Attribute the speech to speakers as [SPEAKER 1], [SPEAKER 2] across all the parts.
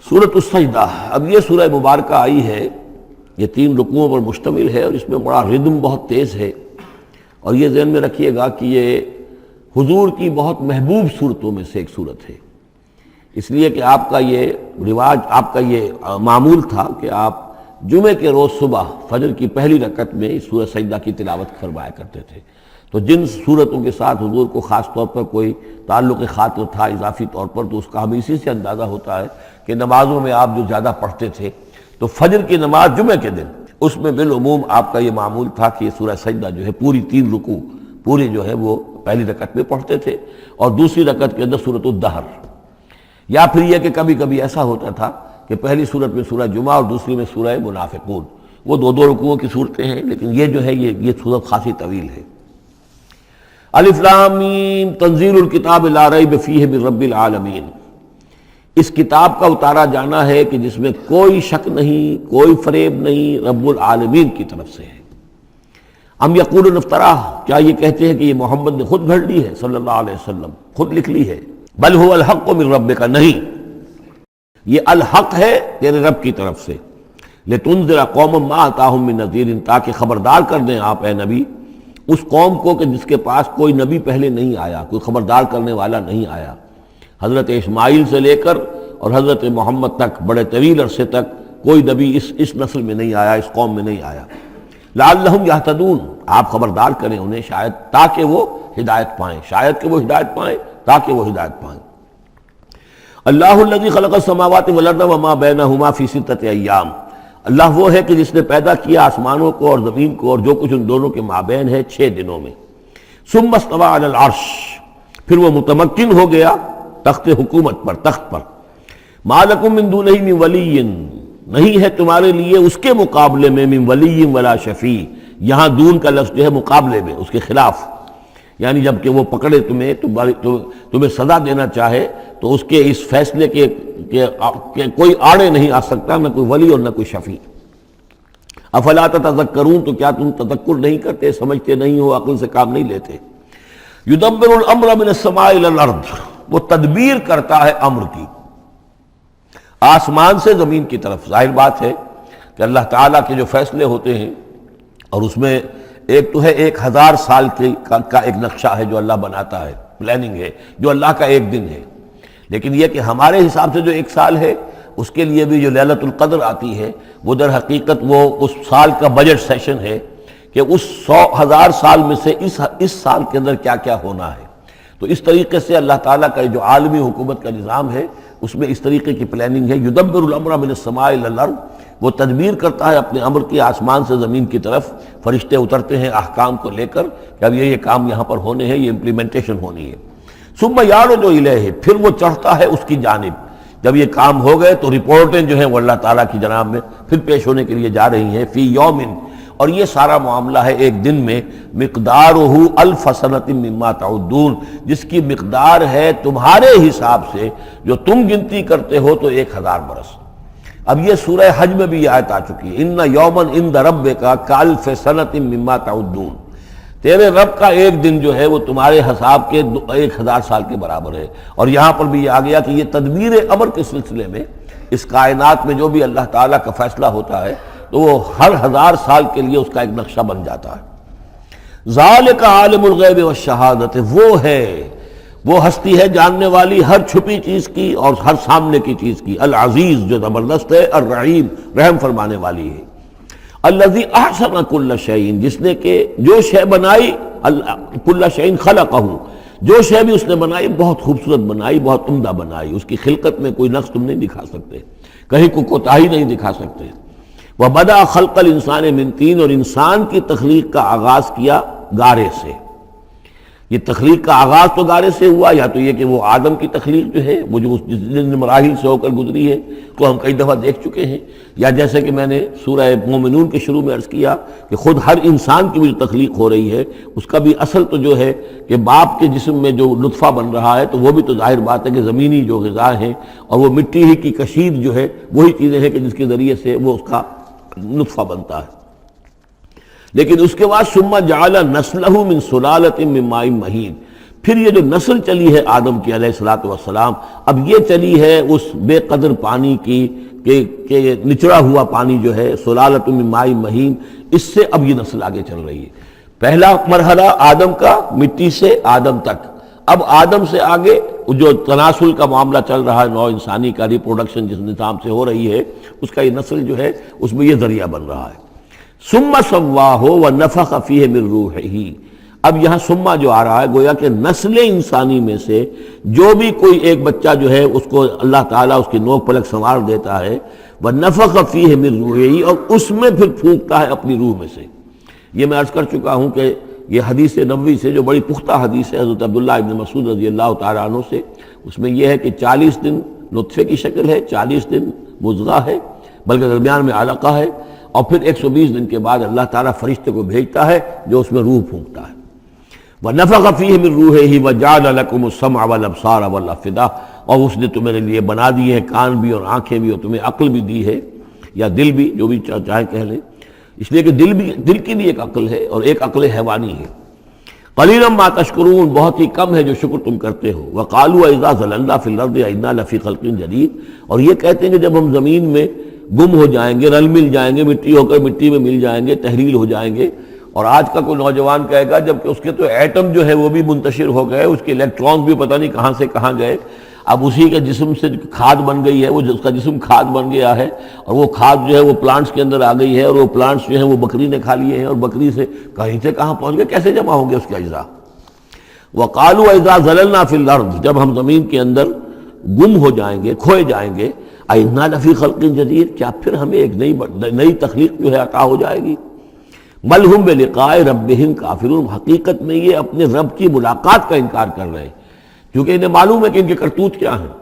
[SPEAKER 1] سورۃ السجدہ، اب یہ سورہ مبارکہ آئی ہے، یہ 3 رکوعوں پر مشتمل ہے اور اس میں بڑا ردم بہت تیز ہے، اور یہ ذہن میں رکھیے گا کہ یہ حضور کی بہت محبوب صورتوں میں سے ایک صورت ہے، اس لیے کہ آپ کا یہ رواج، آپ کا یہ معمول تھا کہ آپ جمعے کے روز صبح فجر کی پہلی رکعت میں اس سورہ سجدہ کی تلاوت فرمایا کرتے تھے۔ تو جن صورتوں کے ساتھ حضور کو خاص طور پر کوئی تعلق خاطر تھا اضافی طور پر، تو اس کا ہمیں اسی سے اندازہ ہوتا ہے کہ نمازوں میں آپ جو زیادہ پڑھتے تھے، تو فجر کی نماز جمعے کے دن اس میں بالعموم آپ کا یہ معمول تھا کہ یہ سورہ سجدہ جو ہے پوری 3 رکوع پوری جو ہے وہ پہلی رکعت میں پڑھتے تھے، اور دوسری رکعت کے اندر سورۃ الدہر، یا پھر یہ کہ کبھی کبھی ایسا ہوتا تھا کہ پہلی سورت میں سورہ جمعہ اور دوسری میں سورہ منافقون، وہ 2 رکوعوں کی صورتیں ہیں، لیکن یہ جو ہے یہ سورت خاصی طویل ہے۔ الف لام میم تنزیل الکتاب لا ریب فیہ من رب العالمین، اس کتاب کا اتارا جانا ہے کہ جس میں کوئی شک نہیں، کوئی فریب نہیں، رب العالمین کی طرف سے ہے۔ ام یقولون افتراہ، کیا یہ کہتے ہیں کہ یہ محمد نے خود گھڑ لی ہے صلی اللہ علیہ وسلم، خود لکھ لی ہے؟ بل هو الحق من ربک، نہیں، یہ الحق ہے تیرے رب کی طرف سے۔ لتنذر قوما ما اتاہم من نذیر، تاکہ خبردار کر دیں آپ اے نبی اس قوم کو کہ جس کے پاس کوئی نبی پہلے نہیں آیا، کوئی خبردار کرنے والا نہیں آیا۔ حضرت اسماعیل سے لے کر اور حضرت محمد تک بڑے طویل عرصے تک کوئی نبی اس نسل میں نہیں آیا، اس قوم میں نہیں آیا۔ لعلہم یہتدون، آپ خبردار کریں انہیں شاید تاکہ وہ ہدایت پائیں، شاید کہ وہ ہدایت پائیں، تاکہ وہ ہدایت پائیں۔ اللہ الذی خلق السماوات والارض وما بینہما فی 6 ایام، اللہ وہ ہے کہ جس نے پیدا کیا آسمانوں کو اور زمین کو اور جو کچھ ان دونوں کے مابین ہے 6 دنوں میں۔ ثم استوى علی العرش، پھر وہ متمکن ہو گیا تخت حکومت پر، تخت پر۔ ما لکم من دونہ من ولی، نہیں ہے تمہارے لیے اس کے مقابلے میں من ولی ولا شفیع، یہاں دون کا لفظ جو ہے مقابلے میں، اس کے خلاف، یعنی جب کہ وہ پکڑے تمہیں سزا دینا چاہے تو اس کے اس فیصلے کے کوئی آڑے نہیں آ سکتا، نہ کوئی ولی اور نہ کوئی شفیع۔ افلا تتذکرون، تو کیا تم تذکر نہیں کرتے، سمجھتے نہیں ہو، عقل سے کام نہیں لیتے؟ یدبر الامر من السماء الى الارض، وہ تدبیر کرتا ہے امر کی آسمان سے زمین کی طرف۔ ظاہر بات ہے کہ اللہ تعالیٰ کے جو فیصلے ہوتے ہیں، اور اس میں ایک تو ہے 1000 سال کا ایک نقشہ ہے جو اللہ بناتا ہے، پلاننگ ہے، جو اللہ کا ایک دن ہے، لیکن یہ کہ ہمارے حساب سے جو 1 سال ہے، اس کے لیے بھی جو لیلۃ القدر آتی ہے، وہ در حقیقت وہ اس سال کا بجٹ سیشن ہے کہ اس 1000 سال میں سے اس سال کے اندر کیا کیا ہونا ہے۔ تو اس طریقے سے اللہ تعالیٰ کا جو عالمی حکومت کا نظام ہے، اس میں اس طریقے کی پلاننگ ہے۔ یدبر الامر من السماء الى الارض، وہ تدبیر کرتا ہے اپنے امر کی آسمان سے زمین کی طرف، فرشتے اترتے ہیں احکام کو لے کر کہ اب یہ کام یہاں پر ہونے ہیں، یہ امپلیمنٹیشن ہونی ہے۔ ثم یعرج الیہ، پھر وہ چڑھتا ہے اس کی جانب، جب یہ کام ہو گئے تو رپورٹیں جو ہیں وہ اللہ تعالیٰ کی جناب میں پھر پیش ہونے کے لیے جا رہی ہیں۔ فی یوم، اور یہ سارا معاملہ ہے ایک دن میں، مقدارہ 1000 سنۃ مما تعدون، جس کی مقدار ہے تمہارے حساب سے جو تم گنتی کرتے ہو تو 1000 برس۔ اب یہ سورہ حج میں بھی یہ آیت آ چکی ہے، ان یوما عند ربک کالف سنۃ مما تعدون، تیرے رب کا ایک دن جو ہے وہ تمہارے حساب کے 1000 سال کے برابر ہے۔ اور یہاں پر بھی یہ آ گیا کہ یہ تدبیر امر کے سلسلے میں اس کائنات میں جو بھی اللہ تعالیٰ کا فیصلہ ہوتا ہے تو وہ ہر 1000 سال کے لیے اس کا ایک نقشہ بن جاتا ہے۔ ذالک عالم الغیب والشہادۃ، وہ ہے، وہ ہستی ہے جاننے والی ہر چھپی چیز کی اور ہر سامنے کی چیز کی، العزیز جو زبردست ہے، الرحیم رحم فرمانے والی ہے۔ الذی احسن کل شیء، جس نے کہ جو شے بنائی، کل شیء خلقہ، جو شے بھی اس نے بنائی بہت خوبصورت بنائی، بہت عمدہ بنائی، اس کی خلقت میں کوئی نقص تم نہیں دکھا سکتے، کہیں کوئی کوتاہی نہیں دکھا سکتے۔ وبدأ خلق الانسان من طین، اور انسان کی تخلیق کا آغاز کیا گارے سے۔ یہ تخلیق کا آغاز تو گارے سے ہوا، یا تو یہ کہ وہ آدم کی تخلیق جو ہے وہ جو جن مراحل سے ہو کر گزری ہے تو ہم کئی دفعہ دیکھ چکے ہیں، یا جیسے کہ میں نے سورہ مومنون کے شروع میں عرض کیا کہ خود ہر انسان کی بھی جو تخلیق ہو رہی ہے اس کا بھی اصل تو جو ہے کہ باپ کے جسم میں جو نطفہ بن رہا ہے تو وہ بھی تو ظاہر بات ہے کہ زمینی جو غذا ہیں اور وہ مٹی ہی کی کشید جو ہے وہی چیزیں ہیں کہ جس کے ذریعے سے وہ اس کا نطفہ بنتا ہے۔ لیکن اس کے بعد ثم جعل نسلہ من سلالۃ من ماء مہین، پھر یہ جو نسل چلی ہے آدم کی علیہ الصلوۃ والسلام، اب یہ چلی ہے اس بے قدر پانی کی کہ نچڑا ہوا پانی جو ہے سلالۃ من ماء مہین، اس سے اب یہ نسل آگے چل رہی ہے۔ پہلا مرحلہ آدم کا، مٹی سے آدم تک، اب آدم سے آگے جو تناسل کا معاملہ چل رہا ہے، نوع انسانی کا ریپروڈکشن جس نظام سے ہو رہی ہے، اس کا یہ نسل جو ہے اس میں یہ ذریعہ بن رہا ہے۔ ثم سواہ ونفخ فیہ من روحہ، اب یہاں سما جو آ رہا ہے گویا کہ نسل انسانی میں سے جو بھی کوئی ایک بچہ جو ہے اس کو اللہ تعالیٰ اس کی نوک پلک سنوار دیتا ہے، ونفخ فیہ من روحہ، اور اس میں پھر پھونکتا ہے اپنی روح میں سے۔ یہ میں عرض کر چکا ہوں کہ یہ حدیث نبوی سے جو بڑی پختہ حدیث ہے حضرت عبداللہ ابن مسعود رضی اللہ تعالیٰ عنہ سے، اس میں یہ ہے کہ 40 دن نطفے کی شکل ہے، 40 دن مضغہ ہے، بلکہ درمیان میں علقہ ہے، اور پھر 120 دن کے بعد اللہ تعالیٰ فرشتے کو بھیجتا ہے جو اس میں روح پھونکتا ہے۔ وَنَفَخَ فِيهِ مِن رُوحِهِ وَجَعَلَ لَكُمُ السَّمْعَ وَالْأَبْصَارَ وَالْأَفْئِدَةَ، اور اس نے تمہارے لیے بنا دیے ہیں کان بھی اور آنکھیں بھی، اور تمہیں عقل بھی دی ہے، یا دل بھی، جو بھی چاہے کہہ لیں، اس لیے کہ دل کی بھی ایک عقل ہے اور ایک عقل حیوانی ہے۔ قلیلا ما تشکرون، بہت ہی کم ہے جو شکر تم کرتے ہو۔ وقالوا اذا ضللنا فی الارض انا لفی خلق جدید، اور یہ کہتے ہیں کہ جب ہم زمین میں گم ہو جائیں گے، رل مل جائیں گے، مٹی ہو کر مٹی میں مل جائیں گے، تحلیل ہو جائیں گے، اور آج کا کوئی نوجوان کہے گا جب کہ اس کے تو ایٹم جو ہے وہ بھی منتشر ہو گئے، اس کے الیکٹرانز بھی پتہ نہیں کہاں سے کہاں گئے، اب اسی کے جسم سے کھاد بن گئی ہے، وہ اس کا جسم کھاد بن گیا ہے، اور وہ کھاد جو ہے وہ پلانٹس کے اندر آ گئی ہے، اور وہ پلانٹس جو ہیں وہ بکری نے کھا لیے ہیں، اور بکری سے کہیں سے کہاں پہنچ گئے، کیسے جمع ہوں گے اس کے اجزاء۔ وقالوا اذا ضللنا فی الارض، جب ہم زمین کے اندر گم ہو جائیں گے، کھوئے جائیں گے، انا لفی خلق جدید، کیا پھر ہمیں ایک نئی تخلیق جو ہے عطا ہو جائے گی۔ بل ہم بلقاء ربہم کافرون، حقیقت میں یہ اپنے رب کی ملاقات کا انکار کر رہے ہیں، کیونکہ انہیں معلوم ہے کہ ان کے کرتوت کیا ہیں۔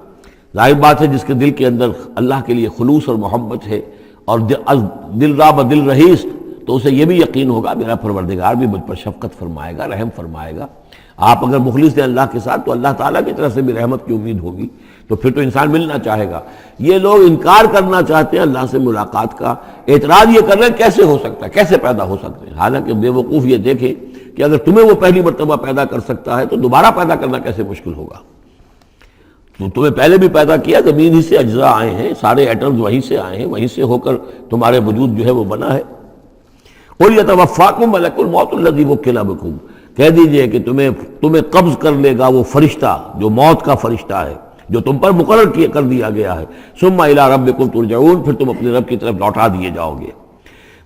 [SPEAKER 1] ظاہر بات ہے جس کے دل کے اندر اللہ کے لیے خلوص اور محبت ہے، اور دل راب دل رہیس، تو اسے یہ بھی یقین ہوگا میرا پروردگار بھی مجھ پر شفقت فرمائے گا، رحم فرمائے گا۔ آپ اگر مخلص ہیں اللہ کے ساتھ تو اللہ تعالیٰ کی طرف سے بھی رحمت کی امید ہوگی، تو پھر تو انسان ملنا چاہے گا۔ یہ لوگ انکار کرنا چاہتے ہیں اللہ سے ملاقات کا، اعتراض یہ کر رہے ہیں کیسے ہو سکتا ہے، کیسے پیدا ہو سکتے ہیں، حالانکہ بے وقوف یہ دیکھیں کہ اگر تمہیں وہ پہلی مرتبہ پیدا کر سکتا ہے تو دوبارہ پیدا کرنا کیسے مشکل ہوگا۔ تو تمہیں پہلے بھی پیدا کیا، زمین ہی سے اجزاء آئے ہیں، سارے ایٹمز وہیں سے آئے ہیں، وہیں سے ہو کر تمہارے وجود جو ہے وہ بنا ہے۔ قُلْ يَتَوَفَّاكُم مَلَكُ الْمَوْتِ الَّذِي وُكِّلَ بِكُم، کہہ دیجئے کہ تمہیں قبض کر لے گا وہ فرشتہ جو موت کا فرشتہ ہے، جو تم پر مقرر کر دیا گیا ہے۔ ثُمَّ إِلَىٰ رَبِّكُمْ تُرْجَعُونَ، پھر تم اپنے رب کی طرف لوٹا دیے جاؤ گے۔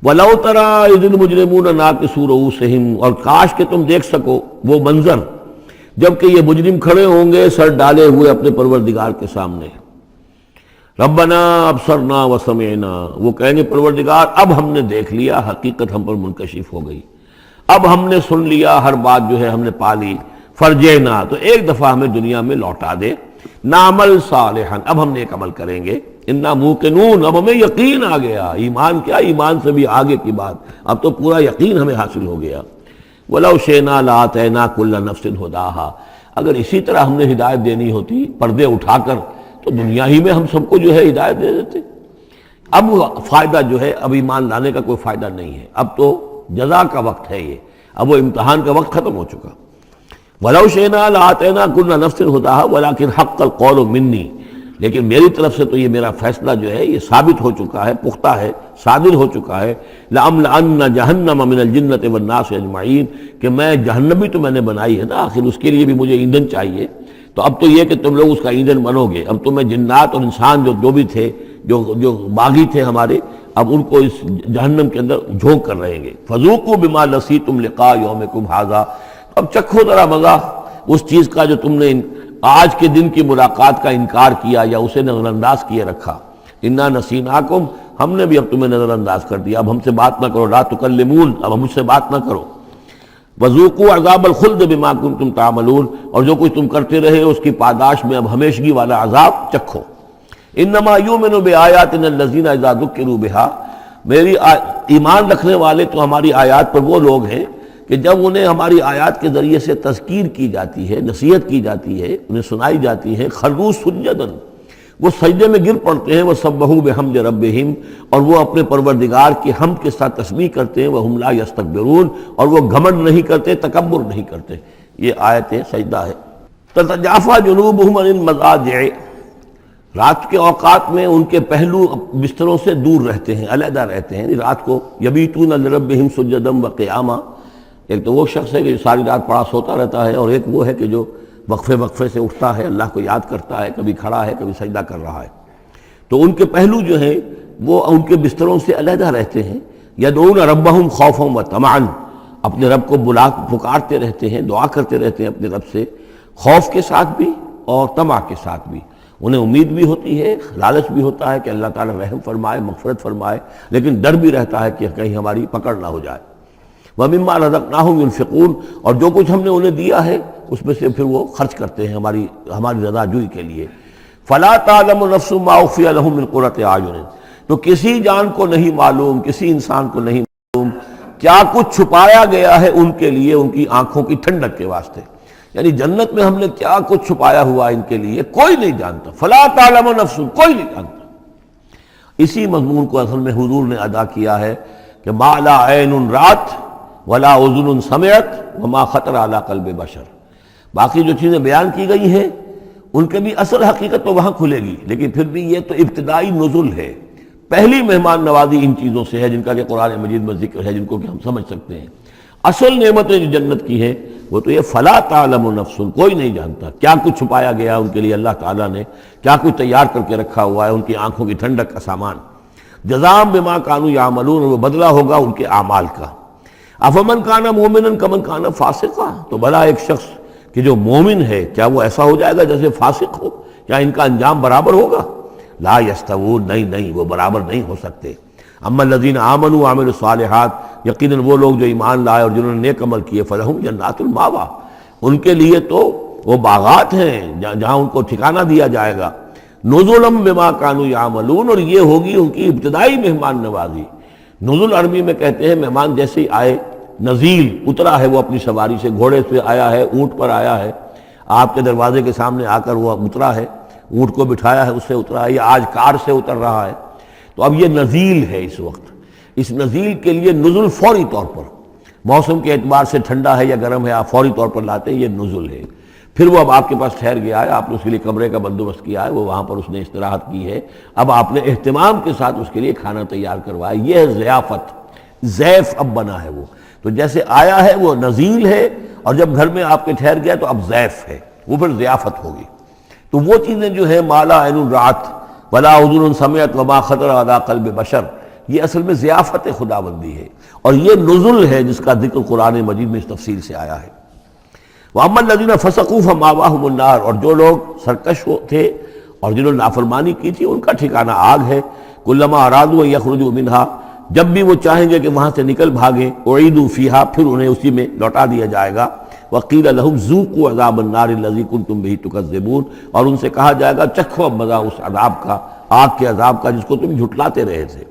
[SPEAKER 1] وَلَوْ تَرَىٰ إِذِ الْمُجْرِمُونَ نَاكِسُو رُءُوسِهِمْ، اور کاش کہ تم دیکھ سکو وہ منظر جب کہ یہ مجرم کھڑے ہوں گے سر ڈالے ہوئے اپنے پروردگار کے سامنے۔ ربنا ابصرنا وسمعنا، وہ کہیں گے پروردگار اب ہم نے دیکھ لیا، حقیقت ہم پر منکشف ہو گئی، اب ہم نے سن لیا، ہر بات جو ہے ہم نے پا لی۔ فرجینا، تو ایک دفعہ ہمیں دنیا میں لوٹا دے، نعمل صالحا، اب ہم نیک عمل کریں گے، انا موقنون، اب ہمیں یقین آ گیا، ایمان کیا، ایمان سے بھی آگے کی بات، اب تو پورا یقین ہمیں حاصل ہو گیا۔ وَلَوْ شِئْنَا لَآتَيْنَا كُلَّ نَفْسٍ هُدَاهَا، اگر اسی طرح ہم نے ہدایت دینی ہوتی پردے اٹھا کر تو دنیا ہی میں ہم سب کو جو ہے ہدایت دے دیتے۔ اب فائدہ جو ہے اب ایمان لانے کا کوئی فائدہ نہیں ہے، اب تو جزا کا وقت ہے، یہ اب وہ امتحان کا وقت ختم ہو چکا۔ وَلَوْ شِئْنَا لَآتَيْنَا كُلَّ نَفْسٍ هُدَاهَا وَلَكِنْ حَقَّ الْقَوْلُ مِنِّي، لیکن میری طرف سے تو یہ میرا فیصلہ جو ہے یہ ثابت ہو چکا ہے، پختہ ہے، صادر ہو چکا ہے۔ لَأَمْلَأَنَّ جَهَنَّمَ مِنَ الْجِنَّةِ وَالنَّاسِ أَجْمَعِينَ، کہ میں جہنم بھی تو میں نے بنائی ہے نا، آخر اس کے لیے بھی مجھے ایندھن چاہیے، تو اب تو یہ کہ تم لوگ اس کا ایندھن بنو گے، اب تو میں جنات اور انسان جو بھی تھے، جو باغی تھے ہمارے، اب ان کو اس جہنم کے اندر جھونک کر رہیں گے۔ فَذُوقُوا بِمَا نَسِيتُمْ لِقَاءَ يَوْمِكُمْ هَٰذَا، اب چکھو ذرا مزہ اس چیز کا جو تم نے آج کے دن کی ملاقات کا انکار کیا یا اسے نظر انداز کیے رکھا۔ انا نسیناکم، ہم نے بھی اب تمہیں نظر انداز کر دیا، اب ہم سے بات نہ کرو، لا تکلمون، اب مجھ سے بات نہ کرو۔ وذوقوا عذاب الخلد بما کنتم تعملون، اور جو کچھ تم کرتے رہے اس کی پاداش میں اب ہمیشگی والا عذاب چکھو۔ انما یؤمن بآیاتنا الذین اذا ذکروا بها، میری ایمان رکھنے والے تو ہماری آیات پر وہ لوگ ہیں کہ جب انہیں ہماری آیات کے ذریعے سے تذکیر کی جاتی ہے، نصیحت کی جاتی ہے، انہیں سنائی جاتی ہے، خروا سجدا، وہ سجدے میں گر پڑتے ہیں، وہ سبحوا بحمد ربہم، اور وہ اپنے پروردگار کی حمد کے ساتھ تسبیح کرتے ہیں، وہم لا یستکبرون، اور وہ گھمنڈ نہیں کرتے، تکبر نہیں کرتے۔ یہ آیت سجدہ ہے۔ تتجافی جنوبہم عن المضاجع، رات کے اوقات میں ان کے پہلو بستروں سے دور رہتے ہیں، علیحدہ رہتے ہیں رات کو۔ یبیتون لربہم سجدا وقیاما، ایک تو وہ شخص ہے کہ جو ساری رات پڑا سوتا رہتا ہے، اور ایک وہ ہے کہ جو وقفے وقفے سے اٹھتا ہے، اللہ کو یاد کرتا ہے، کبھی کھڑا ہے کبھی سجدہ کر رہا ہے۔ تو ان کے پہلو جو ہیں وہ ان کے بستروں سے علیحدہ رہتے ہیں۔ یدعون ربہم خوفا وطمعا، اپنے رب کو پکارتے رہتے ہیں، دعا کرتے رہتے ہیں اپنے رب سے، خوف کے ساتھ بھی اور طمع کے ساتھ بھی۔ انہیں امید بھی ہوتی ہے، لالچ بھی ہوتا ہے کہ اللہ تعالیٰ رحم فرمائے، مغفرت فرمائے، لیکن ڈر بھی رہتا ہے کہ کہیں ہماری پکڑ نہ ہو جائے۔ وَمِمَّا رَزَقْنَاهُمْ يُنْفِقُونَ، اور جو کچھ ہم نے انہیں دیا ہے اس میں سے پھر وہ خرچ کرتے ہیں ہماری رضا جوئی کے لیے۔ فَلَا تَعْلَمُ نَفْسٌ مَّا أُخْفِيَ لَهُم مِّن قُرَّةِ أَعْيُنٍ، تو کسی جان کو نہیں معلوم، کسی انسان کو نہیں معلوم کیا کچھ چھپایا گیا ہے ان کے لیے ان کی آنکھوں کی ٹھنڈک کے واسطے، یعنی جنت میں ہم نے کیا کچھ چھپایا ہوا ان کے لیے کوئی نہیں جانتا۔ فلا تعلم نفس، کوئی نہیں جانتا۔ اسی مضمون کو اصل میں حضور نے ادا کیا ہے کہ ما لا عین رات ولا اذن سمعت وما خطر علی قلب بشر، باقی جو چیزیں بیان کی گئی ہیں ان کے بھی اصل حقیقت تو وہاں کھلے گی، لیکن پھر بھی یہ تو ابتدائی نزول ہے، پہلی مہمان نوازی ان چیزوں سے ہے جن کا کہ قرآن مجید میں ذکر ہے، جن کو کہ ہم سمجھ سکتے ہیں۔ اصل نعمتیں جو جنت کی ہیں وہ تو یہ فلا تعلم نفس، کوئی نہیں جانتا کیا کچھ چھپایا گیا ان کے لیے، اللہ تعالیٰ نے کیا کچھ تیار کر کے رکھا ہوا ہے ان کی آنکھوں کی ٹھنڈک کا سامان۔ جزاء بما كانوا يعملون، وہ بدلہ ہوگا ان کے اعمال کا۔ افمن کان مومنا کمن کان فاسقا، تو بھلا ایک شخص کہ جو مومن ہے کیا وہ ایسا ہو جائے گا جیسے فاسق ہو؟ کیا ان کا انجام برابر ہوگا؟ لا یستوون، نہیں وہ برابر نہیں ہو سکتے۔ اما الذین آمنوا وعملوا الصالحات، یقیناً وہ لوگ جو ایمان لائے اور جنہوں نے نیک عمل کیے، فلہم جنات الماوا، ان کے لیے تو وہ باغات ہیں جہاں ان کو ٹھکانہ دیا جائے گا۔ نزلا بما كانوا يعملون، اور یہ ہوگی ان کی ابتدائی مہمان نوازی۔ نزل عربی میں کہتے ہیں مہمان جیسے ہی آئے، نزیل اترا ہے وہ اپنی سواری سے، گھوڑے سے آیا ہے، اونٹ پر آیا ہے، آپ کے دروازے کے سامنے آ کر وہ اترا ہے، اونٹ کو بٹھایا ہے اس سے اترا ہے، یا آج کار سے اتر رہا ہے۔ تو اب یہ نزیل ہے اس وقت، اس نزیل کے لیے نزل فوری طور پر، موسم کے اعتبار سے ٹھنڈا ہے یا گرم ہے آپ فوری طور پر لاتے ہیں، یہ نزل ہے۔ پھر وہ اب آپ کے پاس ٹھہر گیا ہے، آپ نے اس کے لیے کمرے کا بندوبست کیا ہے، وہ وہاں پر اس نے استراحت کی ہے، اب آپ نے اہتمام کے ساتھ اس کے لیے کھانا تیار کروایا، یہ ہے ضیافت، ضیف اب بنا ہے وہ۔ تو جیسے آیا ہے وہ نزیل ہے، اور جب گھر میں آپ کے ٹھہر گیا تو اب ضیف ہے، وہ پھر ضیافت ہوگی۔ تو وہ چیزیں جو ہے مالا عین رات ولا اذن سمعت وما خطر علی قلب بشر، یہ اصل میں ضیافت خداوندی ہے، اور یہ نزل ہے جس کا ذکر قرآن مجید میں اس تفصیل سے آیا ہے۔ وَأَمَّا الَّذِينَ فَسَقُوا فَمَأْوَاهُمُ النَّارُ، اور جو لوگ سرکش تھے اور جنہوں نے نافرمانی کی تھی ان کا ٹھکانہ آگ ہے۔ كُلَّمَا أَرَادُوا أَن يَخْرُجُوا مِنْهَا، جب بھی وہ چاہیں گے کہ وہاں سے نکل بھاگیں، اُعِیدُوا فِيهَا، پھر انہیں اسی میں لوٹا دیا جائے گا۔ وَقِيلَ لَهُمْ ذُوقُوا عَذَابَ النَّارِ الَّذِي كُنتُم بِهِ تُكَذِّبُونَ، اور ان سے کہا جائے گا چکھو مزہ اس عذاب کا، آگ کے عذاب کا جس کو تم جھٹلاتے رہے تھے۔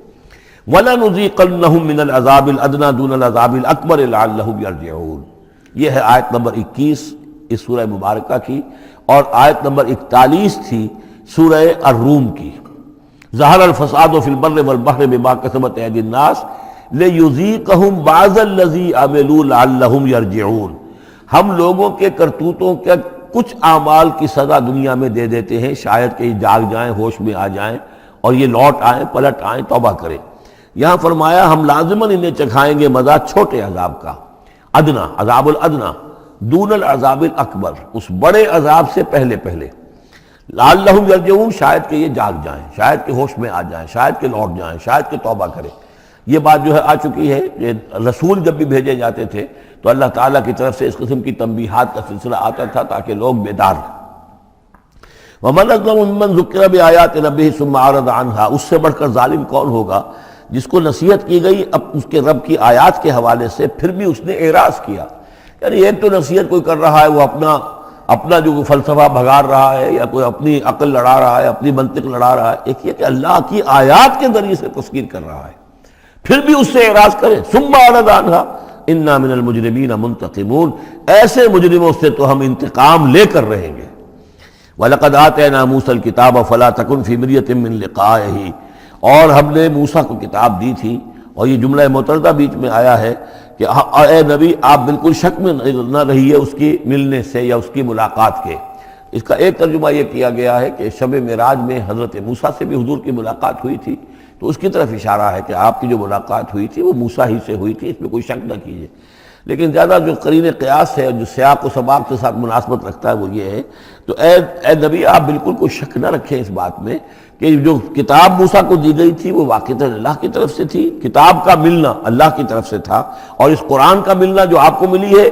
[SPEAKER 1] وَلَنُذِيقَنَّهُم مِّنَ الْعَذَابِ الْأَدْنَىٰ دُونَ الْعَذَابِ الْأَكْبَرِ لَعَلَّهُمْ يَرْجِعُونَ۔ یہ ہے آیت نمبر 21 اس سورہ مبارکہ کی، اور آیت نمبر 41 تھی سورہ الروم کی۔ ظہر الفساد فی البر والبحر بما کسبت ایدی الناس لیذیقہم بعض الذی عملوا لعلہم یرجعون، ہم لوگوں کے کرتوتوں کے کچھ اعمال کی سزا دنیا میں دے دیتے ہیں، شاید کہ یہ جاگ جائیں، ہوش میں آ جائیں اور یہ لوٹ آئیں، پلٹ آئیں، توبہ کریں۔ یہاں فرمایا ہم لازماً انہیں چکھائیں گے مزہ چھوٹے عذاب کا، ادنا، عذاب الادنا، دون العذاب الاکبر، اس بڑے عذاب سے پہلے پہلے، لعلہم یرجعون، شاید کہ یہ جاگ جائیں، شاید کہ ہوش میں آ جائیں، شاید کہ لوٹ جائیں، شاید کہ توبہ کریں۔ یہ بات جو ہے آ چکی ہے کہ رسول جب بھی بھیجے جاتے تھے تو اللہ تعالیٰ کی طرف سے اس قسم کی تنبیہات کا سلسلہ آتا تھا تاکہ لوگ بیدار ہیں۔ وَمَنْ أَظْلَمُ مِمَّنْ ذُكِّرَ بِآيَاتِ رَبِّهِ ثُمَّ أَعْرَضَ عَنْهَا، اس سے بڑھ کر ظالم کون ہوگا جس کو نصیحت کی گئی اب اس کے رب کی آیات کے حوالے سے پھر بھی اس نے اعراض کیا۔ یعنی ایک تو نصیحت کوئی کر رہا ہے وہ اپنا جو فلسفہ بھگار رہا ہے یا کوئی اپنی عقل لڑا رہا ہے، اپنی منطق لڑا رہا ہے، ایک یہ کہ اللہ کی آیات کے ذریعے سے تذکیر کر رہا ہے، پھر بھی اس سے اعراض کرے۔ ثم اعرض عنها انا من المجرمین منتقمون، ایسے مجرموں سے تو ہم انتقام لے کر رہیں گے۔ وَلَقَدْ آتَيْنَا مُوسَى الْكِتَابَ فَلَا تَكُنْ فِي مِرْيَةٍ مِّن لِقَائِهِ، اور ہم نے موسیٰ کو کتاب دی تھی، اور یہ جملہ متردہ بیچ میں آیا ہے کہ اے نبی آپ بالکل شک میں نہ رہیے اس کی ملنے سے یا اس کی ملاقات کے۔ اس کا ایک ترجمہ یہ کیا گیا ہے کہ شب معراج میں حضرت موسیٰ سے بھی حضور کی ملاقات ہوئی تھی، تو اس کی طرف اشارہ ہے کہ آپ کی جو ملاقات ہوئی تھی وہ موسیٰ ہی سے ہوئی تھی، اس میں کوئی شک نہ کیجیے۔ لیکن زیادہ جو قرین قیاس ہے، جو سیاق و سباق کے ساتھ مناسبت رکھتا ہے، وہ یہ ہے تو اے نبی آپ بالکل کوئی شک نہ رکھیں اس بات میں کہ جو کتاب موسیٰ کو دی گئی تھی وہ واقعتاً اللہ کی طرف سے تھی، کتاب کا ملنا اللہ کی طرف سے تھا، اور اس قرآن کا ملنا جو آپ کو ملی ہے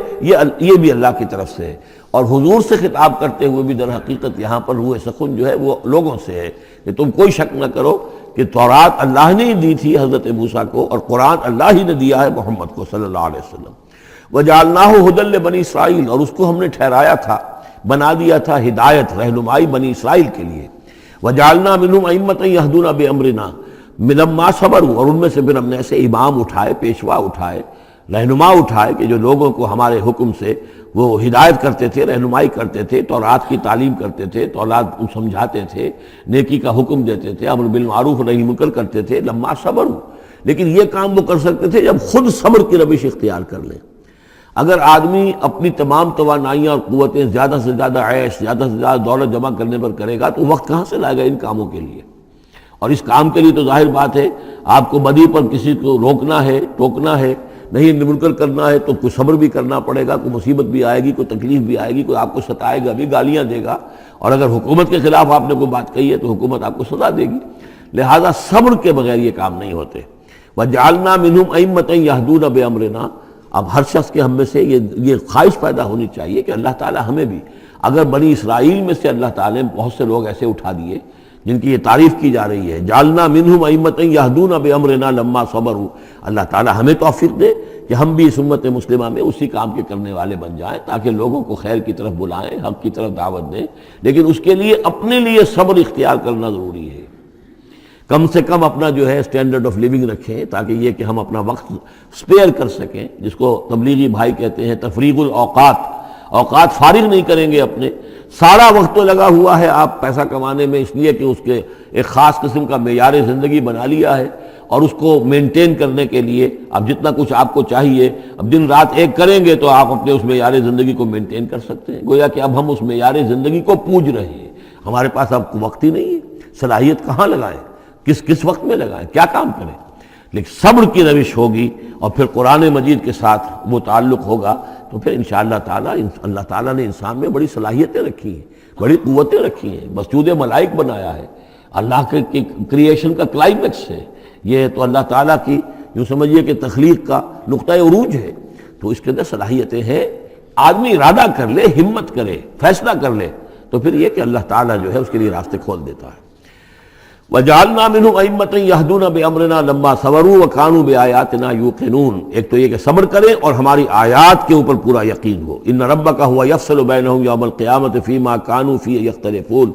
[SPEAKER 1] یہ بھی اللہ کی طرف سے ہے۔ اور حضور سے خطاب کرتے ہوئے بھی در حقیقت یہاں پر روح سخن جو ہے وہ لوگوں سے ہے کہ تم کوئی شک نہ کرو کہ تورات اللہ نے ہی دی تھی حضرت موسیٰ کو، اور قرآن اللہ ہی نے دیا ہے محمد کو صلی اللہ علیہ وسلم۔ وَجَعَلْنَاهُ هُدًى لِّبَنِي اسرائیل، اور اس کو ہم نے ٹھہرایا تھا، بنا دیا تھا ہدایت، رہنمائی بنی اسرائیل کے لیے۔ وَجَعَلْنَا مِنْهُمْ أَئِمَّةً يَهْدُونَ بِأَمْرِنَا لَمَّا صَبَرُوا، اور ان میں سے پھر ہم نے ایسے امام اٹھائے، پیشوا اٹھائے، رہنما اٹھائے کہ جو لوگوں کو ہمارے حکم سے وہ ہدایت کرتے تھے، رہنمائی کرتے تھے، تورات کی تعلیم کرتے تھے، تورات سمجھاتے تھے، نیکی کا حکم دیتے تھے، امر بالمعروف نہی منکر کرتے تھے۔ لما صبروا، لیکن یہ کام وہ کر سکتے تھے جب خود صبر کی روش اختیار کر لیں۔ اگر آدمی اپنی تمام توانائیاں اور قوتیں زیادہ سے زیادہ عیش، زیادہ سے زیادہ دولت جمع کرنے پر کرے گا تو وقت کہاں سے لائے گا ان کاموں کے لیے؟ اور اس کام کے لیے تو ظاہر بات ہے آپ کو بدی پر کسی کو روکنا ہے، ٹوکنا ہے، نہیں منکر کرنا ہے تو کوئی صبر بھی کرنا پڑے گا، کوئی مصیبت بھی آئے گی، کوئی تکلیف بھی آئے گی، کوئی آپ کو ستائے گا بھی، گالیاں دے گا، اور اگر حکومت کے خلاف آپ نے کوئی بات کہی ہے تو حکومت آپ کو سزا دے گی۔ لہذا صبر کے بغیر یہ کام نہیں ہوتے۔ وَجَعَلْنَا مِنْهُمْ أَئِمَّةً يَهْدُونَ بِأَمْرِنَا، اب ہر شخص کے ہم میں سے یہ خواہش پیدا ہونی چاہیے کہ اللہ تعالی ہمیں بھی، اگر بنی اسرائیل میں سے اللہ تعالی نے بہت سے لوگ ایسے اٹھا دیے جن کی یہ تعریف کی جا رہی ہے، جعلنا منہم ائمۃ یہدون بامرنا لما صبروا، اللہ تعالی ہمیں توفیق دے کہ ہم بھی اس امت مسلمہ میں اسی کام کے کرنے والے بن جائیں، تاکہ لوگوں کو خیر کی طرف بلائیں، حق کی طرف دعوت دیں، لیکن اس کے لیے اپنے لیے صبر اختیار کرنا ضروری ہے۔ کم سے کم اپنا جو ہے اسٹینڈرڈ آف لیونگ رکھیں، تاکہ یہ کہ ہم اپنا وقت سپیئر کر سکیں، جس کو تبلیغی بھائی کہتے ہیں تفریغ الاوقات، اوقات فارغ نہیں کریں گے اپنے، سارا وقت تو لگا ہوا ہے آپ پیسہ کمانے میں، اس لیے کہ اس کے ایک خاص قسم کا معیار زندگی بنا لیا ہے، اور اس کو مینٹین کرنے کے لیے اب جتنا کچھ آپ کو چاہیے اب دن رات ایک کریں گے تو آپ اپنے اس معیار زندگی کو مینٹین کر سکتے ہیں۔ گویا کہ اب ہم اس معیار زندگی کو پوج رہے ہیں، ہمارے پاس اب وقت ہی نہیں ہے، صلاحیت کہاں لگائیں، کس وقت میں لگائیں، کیا کام کریں۔ لیکن صبر کی روش ہوگی اور پھر قرآن مجید کے ساتھ وہ تعلق ہوگا تو پھر انشاءاللہ تعالی اللہ تعالیٰ نے انسان میں بڑی صلاحیتیں رکھی ہیں، بڑی قوتیں رکھی ہیں، مسجود ملائک بنایا ہے، اللہ کے کریشن کا کلائمیکس ہے یہ، تو اللہ تعالیٰ کی یوں سمجھیے کہ تخلیق کا نقطہ عروج ہے، تو اس کے اندر صلاحیتیں ہیں۔ آدمی ارادہ کر لے، ہمت کرے، فیصلہ کر لے تو پھر یہ کہ اللہ تعالیٰ جو ہے اس کے لیے راستے کھول دیتا ہے۔ وَجَعَلْنَا مِنْهُمْ أَئِمَّةً يَهْدُونَ بِأَمْرِنَا لَمَّا صَبَرُوا وَكَانُوا بِآيَاتِنَا يُوقِنُونَ، ایک تو یہ کہ صبر کریں اور ہماری آیات کے اوپر پورا یقین ہو۔ إِنَّ رَبَّكَ هُوَ يَفْصِلُ بَيْنَهُمْ يَوْمَ الْقِيَامَةِ فِيمَا كَانُوا فِيهِ يَخْتَلِفُونَ،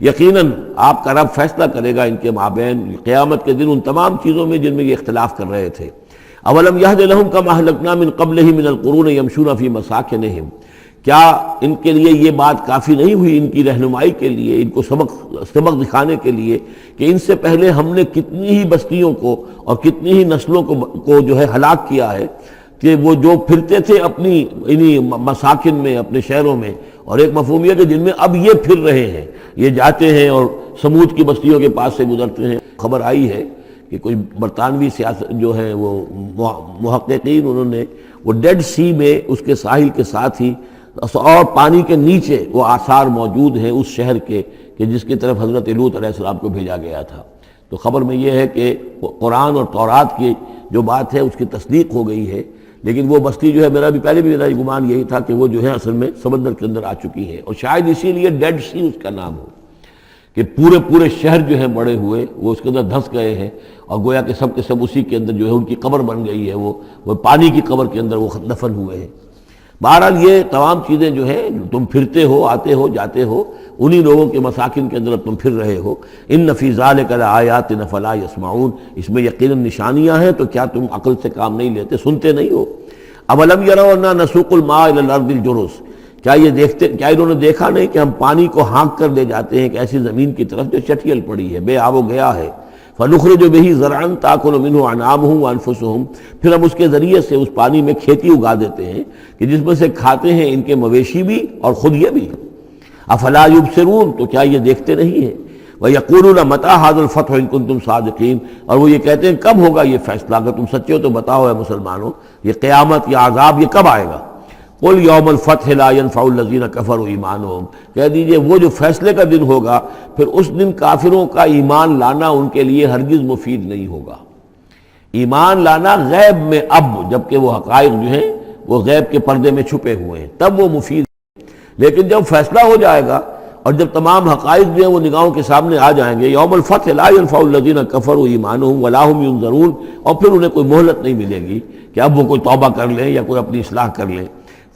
[SPEAKER 1] یقیناً آپ کا رب فیصلہ کرے گا ان کے مابین قیامت کے دن ان تمام چیزوں میں جن میں یہ اختلاف کر رہے تھے۔ أَوَلَمْ يَهْدِ لَهُمْ كَمَا أَهْلَكْنَا مِنْ قَبْلِهِمْ مِنَ الْقُرُونِ يَمْشُونَ فِي مَسَاكِنِهِمْ، کیا ان کے لیے یہ بات کافی نہیں ہوئی، ان کی رہنمائی کے لیے، ان کو سبق دکھانے کے لیے کہ ان سے پہلے ہم نے کتنی ہی بستیوں کو اور کتنی ہی نسلوں کو جو ہے ہلاک کیا ہے، کہ وہ جو پھرتے تھے اپنی انہی مساکن میں، اپنے شہروں میں، اور ایک مفہوم یہ کہ جن میں اب یہ پھر رہے ہیں، یہ جاتے ہیں اور سمود کی بستیوں کے پاس سے گزرتے ہیں۔ خبر آئی ہے کہ کوئی برطانوی سیاست جو ہے وہ محققین، انہوں نے وہ ڈیڈ سی میں اس کے ساحل کے ساتھ ہی اور پانی کے نیچے وہ آثار موجود ہیں اس شہر کے کہ جس کی طرف حضرت لوط علیہ السلام کو بھیجا گیا تھا۔ تو خبر میں یہ ہے کہ قرآن اور تورات کی جو بات ہے اس کی تصدیق ہو گئی ہے، لیکن وہ بستی جو ہے میرا بھی گمان یہی تھا کہ وہ جو ہے اصل میں سمندر کے اندر آ چکی ہے، اور شاید اسی لیے ڈیڈ سی اس کا نام ہو کہ پورے شہر جو ہیں بڑے ہوئے وہ اس کے اندر دھنس گئے ہیں، اور گویا کہ سب کے سب اسی کے اندر جو ہے ان کی قبر بن گئی ہے، وہ پانی کی قبر کے اندر وہ دفن ہوئے ہیں۔ بہرحال یہ تمام چیزیں جو ہے تم پھرتے ہو، آتے ہو، جاتے ہو، انہی لوگوں کے مساکن کے اندر تم پھر رہے ہو۔ ان فی ذلک لآیات فلا یسمعون، اس میں یقیناً نشانیاں ہیں تو کیا تم عقل سے کام نہیں لیتے، سنتے نہیں ہو۔ اولم یروا انا نسوق الماء الی الارض الجرز، کیا انہوں نے دیکھا نہیں کہ ہم پانی کو ہانک کر لے جاتے ہیں ایک ایسی زمین کی طرف جو چٹیل پڑی ہے، بے آب و گیا ہے۔ فنخرج به زرعا تاکل منه انعامهم وانفسهم، پھر ہم اس کے ذریعے سے اس پانی میں کھیتی اگا دیتے ہیں کہ جس میں سے کھاتے ہیں ان کے مویشی بھی اور خود یہ بھی۔ افلا یبصرون، تو کیا یہ دیکھتے نہیں ہیں؟ وَيَقُولُونَ مَتَىٰ هَٰذَا الْفَتْحُ إِن كُنتُمْ صَادِقِينَ، اور وہ یہ کہتے ہیں کب ہوگا یہ فیصلہ، اگر تم سچے ہو تو بتاؤ اے مسلمانوں، یہ قیامت یا عذاب یہ کب آئے گا؟ قُلْ يَوْمَ الْفَتْحِ لَا يَنفَعُ الَّذِينَ كَفَرُوا إِيمَانُهُمْ، کہہ دیجئے وہ جو فیصلے کا دن ہوگا پھر اس دن کافروں کا ایمان لانا ان کے لیے ہرگز مفید نہیں ہوگا۔ ایمان لانا غیب میں، اب جبکہ وہ حقائق جو ہیں وہ غیب کے پردے میں چھپے ہوئے ہیں تب وہ مفید ہے، لیکن جب فیصلہ ہو جائے گا اور جب تمام حقائق جو ہیں وہ نگاہوں کے سامنے آ جائیں گے، یوم الفتح لا ينفع الذین کفروا ایمانہم ولا هم ینظرون، اور پھر انہیں کوئی مہلت نہیں ملے گی کہ اب وہ کوئی توبہ کر لیں یا کوئی اپنی اصلاح کر لیں۔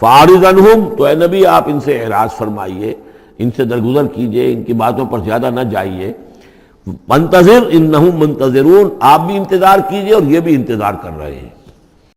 [SPEAKER 1] فاعرض عنہم، تو اے نبی آپ ان سے اعراض فرمائیے، ان سے درگزر کیجئے، ان کی باتوں پر زیادہ نہ جائیے۔ منتظر انہم منتظرون، آپ بھی انتظار کیجئے اور یہ بھی انتظار کر رہے ہیں۔